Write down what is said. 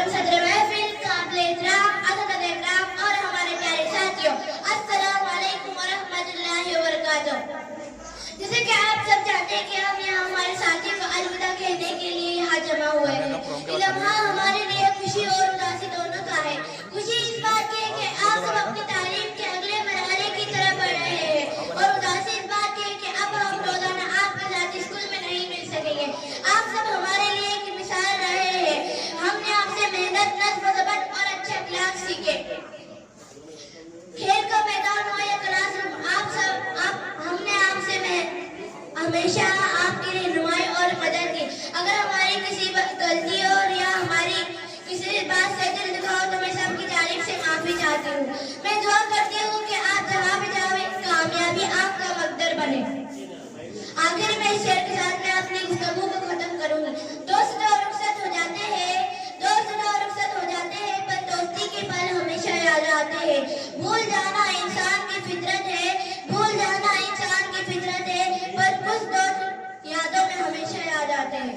मोहतरम सदर महफिल, काबिल एहतराम अज़ीज़-ए-किराम और हमारे प्यारे साथियों, अस्सलामु अलैकुम व रहमतुल्लाहि व बरकातुहू। जैसे कि आप सब जानते हैं कि हम यहाँ हमारे साथियों को अलविदा कहने के लिए यहाँ जमा हुए हैं। ये लम्हा हमारे लिए खुशी और उदासी दोनों का है। खुशी इस बात की है कि आप सब अपनी तालीम के अगले मरहले की तरफ बढ़ रहे हैं और उदासी इस बात की है कि अब हम रोजाना आपके साथ स्कूल में नहीं मिल सकेंगे। आप सब हमारे लिए एक मिसाल रहे हैं। हमने आपसे मेहनत, नज़्म, ज़ब्त और अच्छे अखलाक सीखे। खेल का मैदान हो या क्लासरूम, हमने आपसे हमेशा आपकी रहनुमाई और मदद की। अगर हमारी किसी गलती और या हमारी किसी बात से दिल दुखा हो तो मैं सबकी जानिब से माफी चाहती हूँ। मैं दुआ करती हूँ कि आप जहाँ भी जाओ कामयाबी आपका मकदर बने। आखिर में इस शेर के साथ मैं अपनी गुफ्तगू को खत्म करूंगी। दोस्त तो रुखसत हो जाते हैं पर दोस्ती के पल हमेशा याद आते हैं। भूल जाना इंसान की फितरत है पर कुछ दोस्त यादों में हमेशा याद आते हैं।